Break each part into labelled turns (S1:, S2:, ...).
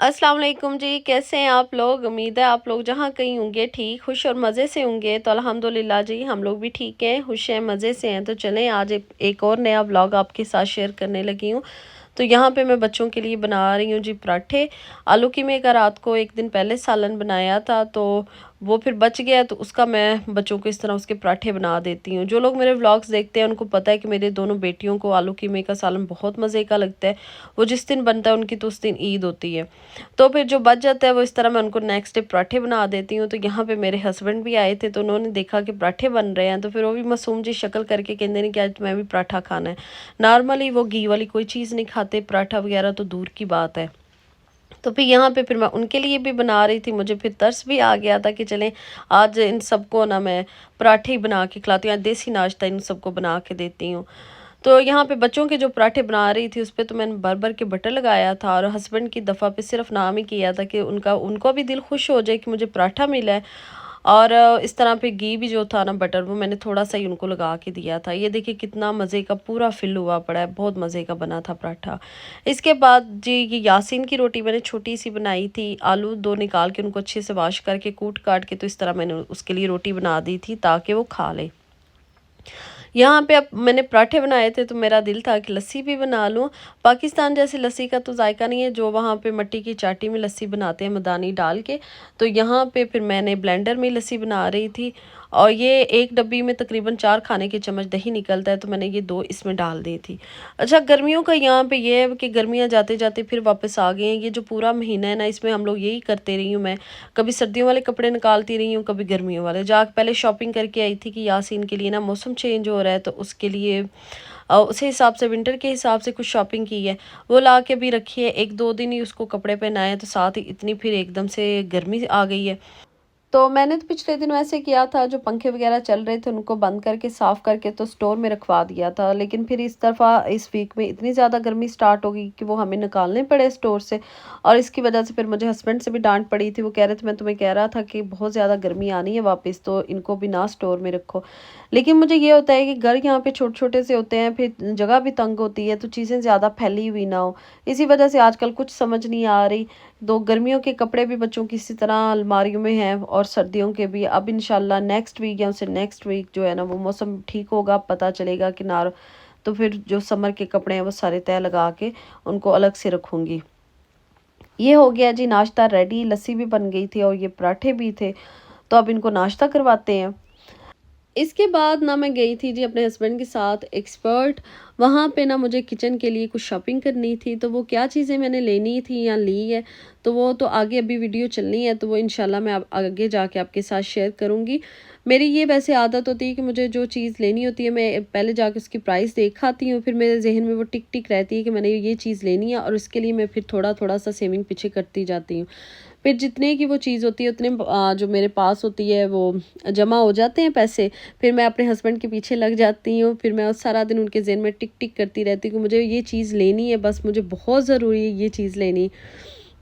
S1: अस्सलाम वालेकुम जी, कैसे हैं आप लोग। उम्मीद है आप लोग जहाँ कहीं होंगे ठीक खुश और मज़े से होंगे। तो अल्हम्दुलिल्लाह जी हम लोग भी ठीक हैं, खुश हैं, मज़े से हैं। तो चलें आज एक और नया व्लॉग आपके साथ शेयर करने लगी हूँ। तो यहाँ पे मैं बच्चों के लिए बना रही हूँ जी पराठे आलू की। मैं का रात को एक दिन पहले सालन बनाया था तो वो फिर बच गया, तो उसका मैं बच्चों को इस तरह उसके पराठे बना देती हूँ। जो लोग मेरे व्लॉग्स देखते हैं उनको पता है कि मेरे दोनों बेटियों को आलू कीमे का सालन बहुत मज़े का लगता है। वो जिस दिन बनता है उनकी तो उस दिन ईद होती है। तो फिर जो बच जाता है वो इस तरह मैं उनको नेक्स्ट डे पराठे बना देती हूँ। तो यहाँ पे मेरे हस्बैंड भी आए थे तो उन्होंने देखा कि पराठे बन रहे हैं, तो फिर वो भी मासूम जी शक्ल करके कहते नहीं कि आज मैं भी पराठा खाना है। नॉर्मली वो घी वाली कोई चीज़ नहीं खाते, पराठा वगैरह तो दूर की बात है। तो फिर यहाँ पे फिर मैं उनके लिए भी बना रही थी। मुझे फिर तरस भी आ गया था कि चलें आज इन सबको ना मैं पराठे ही बना के खिलाती हूँ, देसी नाश्ता इन सबको बना के देती हूँ। तो यहाँ पे बच्चों के जो पराठे बना रही थी उस पे तो मैंने भर भर के बटर लगाया था, और हस्बैंड की दफ़ा पे सिर्फ नाम ही किया था कि उनको भी दिल खुश हो जाए कि मुझे पराठा मिला है। और इस तरह पे घी भी जो था ना, बटर, वो मैंने थोड़ा सा ही उनको लगा के दिया था। ये देखिए कितना मज़े का पूरा फिल हुआ पड़ा है, बहुत मज़े का बना था पराठा। इसके बाद जी ये यासीन की रोटी मैंने छोटी सी बनाई थी। आलू दो निकाल के उनको अच्छे से वॉश करके कूट काट के तो इस तरह मैंने उसके लिए रोटी बना दी थी ताकि वो खा ले। यहाँ पे अब मैंने पराठे बनाए थे तो मेरा दिल था कि लस्सी भी बना लूँ। पाकिस्तान जैसे लस्सी का तो जायका नहीं है जो वहाँ पे मिट्टी की चाटी में लस्सी बनाते हैं मदानी डाल के। तो यहाँ पे फिर मैंने ब्लेंडर में लस्सी बना रही थी, और ये एक डब्बी में तकरीबन 4 खाने के चम्मच दही निकलता है, तो मैंने ये 2 इसमें डाल दी थी। अच्छा, गर्मियों का यहाँ पे ये है कि गर्मियाँ जाते जाते फिर वापस आ गई हैं। ये जो पूरा महीना है ना, इसमें हम लोग यही करते रही हूँ मैं। कभी सर्दियों वाले कपड़े निकालती रही हूँ, कभी गर्मियों वाले। जाके पहले शॉपिंग करके आई थी कि यासीन के लिए ना मौसम चेंज हो रहा है तो उसके लिए उस हिसाब से विंटर के हिसाब से कुछ शॉपिंग की है। वो ला के भी रखी है, 1-2 दिन ही उसको कपड़े पहनाए तो साथ ही इतनी फिर एकदम से गर्मी आ गई है। तो मैंने तो पिछले दिनों ऐसे किया था, जो पंखे वगैरह चल रहे थे उनको बंद करके साफ़ करके तो स्टोर में रखवा दिया था। लेकिन फिर इस दफ़ा इस वीक में इतनी ज़्यादा गर्मी स्टार्ट हो गई कि वो हमें निकालने पड़े स्टोर से, और इसकी वजह से फिर मुझे हस्बैंड से भी डांट पड़ी थी। वो कह रहे थे मैं तुम्हें कह रहा था कि बहुत ज़्यादा गर्मी आनी है वापस, तो इनको भी ना स्टोर में रखो। लेकिन मुझे ये होता है कि घर यहाँ पे छोटे छोटे से होते हैं, फिर जगह भी तंग होती है, तो चीज़ें ज़्यादा फैली हुई ना हो। इसी वजह से आजकल कुछ समझ नहीं आ रही। दो गर्मियों के कपड़े भी बच्चों की इसी तरह अलमारियों में हैं, और सर्दियों के भी। अब इंशाल्लाह नेक्स्ट वीक या उससे नेक्स्ट वीक जो है ना वो मौसम ठीक होगा, पता चलेगा कि नार, तो फिर जो समर के कपड़े हैं वो सारे तय लगा के उनको अलग से रखूँगी। ये हो गया जी नाश्ता रेडी, लस्सी भी बन गई थी और ये पराठे भी थे। तो अब इनको नाश्ता करवाते हैं। इसके बाद ना मैं गई थी जी अपने हस्बैंड के साथ एक्सपर्ट। वहाँ पे ना मुझे किचन के लिए कुछ शॉपिंग करनी थी, तो वो क्या चीज़ें मैंने लेनी थी या ली है तो वो तो आगे अभी वीडियो चलनी है, तो वो इंशाल्लाह मैं आगे जाके आपके साथ शेयर करूँगी। मेरी ये वैसे आदत होती है कि मुझे जो चीज़ लेनी होती है मैं पहले जाके उसकी प्राइस देख आती हूँ, फिर मेरे जहन में वो टिक टिक रहती है कि मैंने ये चीज़ लेनी है, और उसके लिए मैं फिर थोड़ा थोड़ा सा सेविंग पीछे करती जाती हूँ। फिर जितने की वो चीज़ होती है उतने जो मेरे पास होती है वो जमा हो जाते हैं पैसे। फिर मैं अपने हस्बैंड के पीछे लग जाती हूँ, फिर मैं सारा दिन उनके ज़हन में टिक टिक करती रहती हूँ कि मुझे ये चीज़ लेनी है, बस मुझे बहुत ज़रूरी है ये चीज़ लेनी।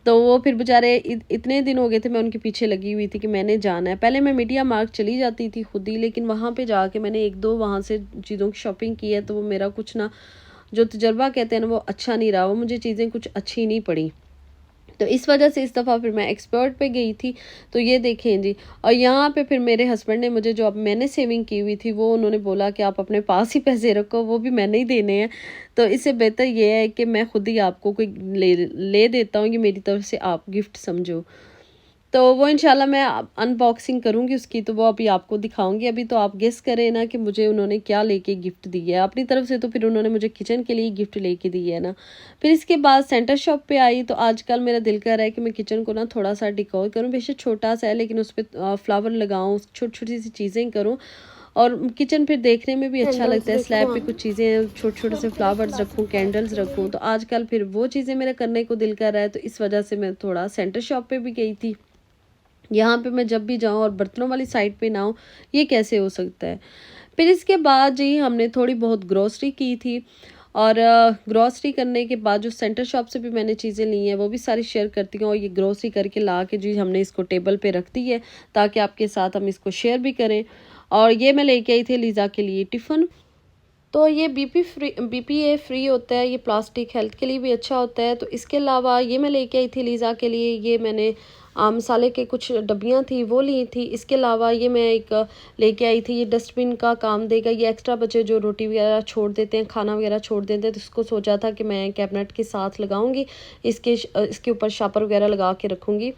S1: तो वो फिर बेचारे इतने दिन हो गए थे मैं उनके पीछे लगी हुई थी कि मैंने जाना है। पहले मैं मीडिया मार्ट चली जाती थी खुद ही, लेकिन वहाँ पे जाके मैंने 1-2 वहाँ से चीज़ों की शॉपिंग की है, तो वो मेरा कुछ ना, जो तजुर्बा कहते हैं ना, वो अच्छा नहीं रहा। वो मुझे चीज़ें कुछ अच्छी नहीं पड़ी। तो इस वजह से इस दफ़ा फिर मैं एक्सपर्ट पे गई थी। तो ये देखें जी, और यहाँ पे फिर मेरे हस्बैंड ने मुझे, जो अब मैंने सेविंग की हुई थी, वो उन्होंने बोला कि आप अपने पास ही पैसे रखो, वो भी मैंने ही देने हैं। तो इससे बेहतर ये है कि मैं खुद ही आपको कोई ले ले देता हूँ, ये मेरी तरफ से आप गिफ्ट समझो। तो वो इंशाल्लाह मैं अनबॉक्सिंग करूँगी उसकी, तो वो अभी आपको दिखाऊँगी। अभी तो आप गेस करें ना कि मुझे उन्होंने क्या लेके गिफ्ट दी है। अपनी तरफ से तो फिर उन्होंने मुझे किचन के लिए गिफ्ट लेके दी है ना। फिर इसके बाद सेंटर शॉप पे आई, तो आजकल मेरा दिल कर रहा है कि मैं किचन को ना थोड़ा-सा डेकोर करूँ। बेशक छोटा-सा है लेकिन उसपे फ्लावर लगाऊँ, छोटी-छोटी सी चीज़ें करूँ, और किचन फिर देखने में भी अच्छा लगता है। स्लैब पे कुछ चीज़ें छोटे-छोटे से फ्लावर्स रखूँ, कैंडल्स रखूँ, तो आजकल फिर वो चीज़ें मेरा करने को दिल कर रहा है। तो इस वजह से मैं थोड़ा सेंटर शॉप पे भी गई थी। यहाँ पे मैं जब भी जाऊँ और बर्तनों वाली साइड पे ना हूँ, ये कैसे हो सकता है। फिर इसके बाद जी हमने थोड़ी बहुत ग्रोसरी की थी, और ग्रोसरी करने के बाद जो सेंटर शॉप से भी मैंने चीज़ें ली हैं वो भी सारी शेयर करती हूँ। और ये ग्रोसरी करके ला के जी हमने इसको टेबल पे रख दी है ताकि आपके साथ हम इसको शेयर भी करें। और ये मैं लेके आई थी लीज़ा के लिए टिफ़िन। तो ये BPA फ्री होता है, ये प्लास्टिक हेल्थ के लिए भी अच्छा होता है। तो इसके अलावा ये मैं लेके आई थी लीज़ा के लिए, ये मैंने मसाले के कुछ डब्बियाँ थी वो ली थी। इसके अलावा ये मैं एक लेके आई थी, ये डस्टबिन का काम देगा। ये एक्स्ट्रा बच्चे जो रोटी वगैरह छोड़ देते हैं, खाना वगैरह छोड़ देते हैं, तो इसको सोचा था कि मैं कैबिनेट के साथ लगाऊंगी, इसके ऊपर शापर वगैरह लगा के रखूँगी,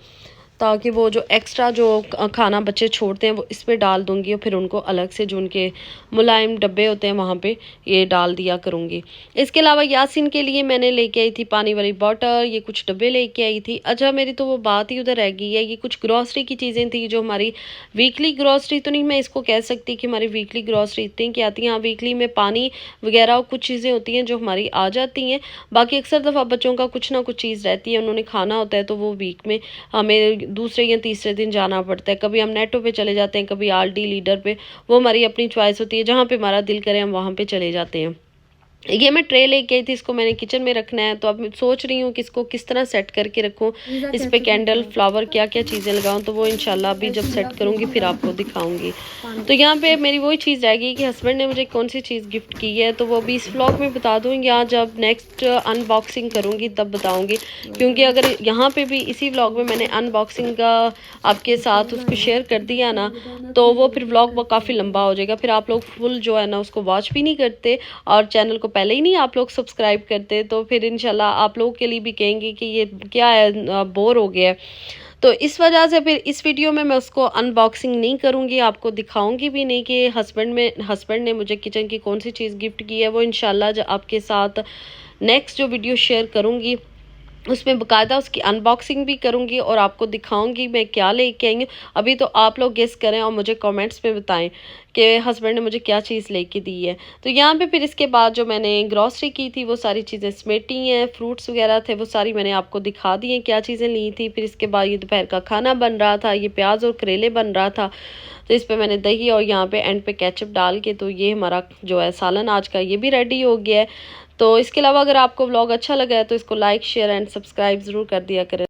S1: ताकि वो जो एक्स्ट्रा जो खाना बच्चे छोड़ते हैं वो इस पे डाल दूंगी और फिर उनको अलग से जो उनके मुलायम डब्बे होते हैं वहाँ पे ये डाल दिया करूँगी। इसके अलावा यासिन के लिए मैंने लेके आई थी पानी वाली बॉटल, ये कुछ डब्बे लेके आई थी। अच्छा, मेरी तो वो बात ही उधर रह गई है, ये कुछ ग्रॉसरी की चीज़ें थी जो हमारी वीकली ग्रॉसरी तो नहीं मैं इसको कह सकती कि हमारी वीकली ग्रॉसरी इतनी की आती है। हाँ, वीकली में पानी वगैरह और कुछ चीज़ें होती हैं जो हमारी आ जाती हैं। बाकी अक्सर दफ़ा बच्चों का कुछ ना कुछ चीज़ रहती है, उन्होंने खाना होता है तो वो वीक में हमें दूसरे या तीसरे दिन जाना पड़ता है। कभी हम नेटो पे चले जाते हैं, कभी आलडी लीडर पे, वो हमारी अपनी चॉइस होती है, जहाँ पे हमारा दिल करे हम वहाँ पे चले जाते हैं। ये मैं ट्रे लेके आई थी, इसको मैंने किचन में रखना है, तो अब मैं सोच रही हूँ कि इसको किस तरह सेट करके रखूँ, इस पे कैंडल फ्लावर क्या क्या चीज़ें लगाऊँ, तो वो इंशाल्लाह अभी जब सेट करूँगी फिर आपको दिखाऊँगी। तो यहाँ पे मेरी वही चीज़ रह गई कि हस्बैंड ने मुझे कौन सी चीज़ गिफ्ट की है, तो वो अभी इस व्लॉग में बता दूँ या जब नेक्स्ट अनबॉक्सिंग करूँगी तब बताऊँगी, क्योंकि अगर यहाँ पे भी इसी व्लॉग में मैंने अनबॉक्सिंग का आपके साथ उसको शेयर कर दिया ना, तो वो फिर व्लॉग काफ़ी लंबा हो जाएगा, फिर आप लोग फुल जो है ना उसको वॉच भी नहीं करते और चैनल को पहले ही नहीं आप लोग सब्सक्राइब करते, तो फिर इंशाल्लाह आप लोगों के लिए भी कहेंगे कि ये क्या है, बोर हो गया है। तो इस वजह से फिर इस वीडियो में मैं उसको अनबॉक्सिंग नहीं करूँगी, आपको दिखाऊंगी भी नहीं कि हस्बैंड ने मुझे किचन की कौन सी चीज़ गिफ्ट की है। वो इंशाल्लाह आपके साथ नेक्स्ट जो वीडियो शेयर करूँगी उसमें बाकायदा उसकी अनबॉक्सिंग भी करूँगी और आपको दिखाऊंगी मैं क्या लेके आई हूँ। अभी तो आप लोग गेस करें और मुझे कमेंट्स में बताएं कि हस्बैंड ने मुझे क्या चीज़ लेके दी है। तो यहाँ पे फिर इसके बाद जो मैंने ग्रॉसरी की थी वो सारी चीज़ें समेटी हैं, फ्रूट्स वगैरह थे वो सारी मैंने आपको दिखा दी हैं क्या चीज़ें ली थी। फिर इसके बाद ये दोपहर का खाना बन रहा था, ये प्याज और करेले बन रहा था, तो इस पर मैंने दही और यहाँ पे एंड पे केचप डाल के, तो ये हमारा जो है सालन आज का ये भी रेडी हो गया है। तो इसके अलावा अगर आपको व्लॉग अच्छा लगा है तो इसको लाइक शेयर एंड सब्सक्राइब ज़रूर कर दिया करें।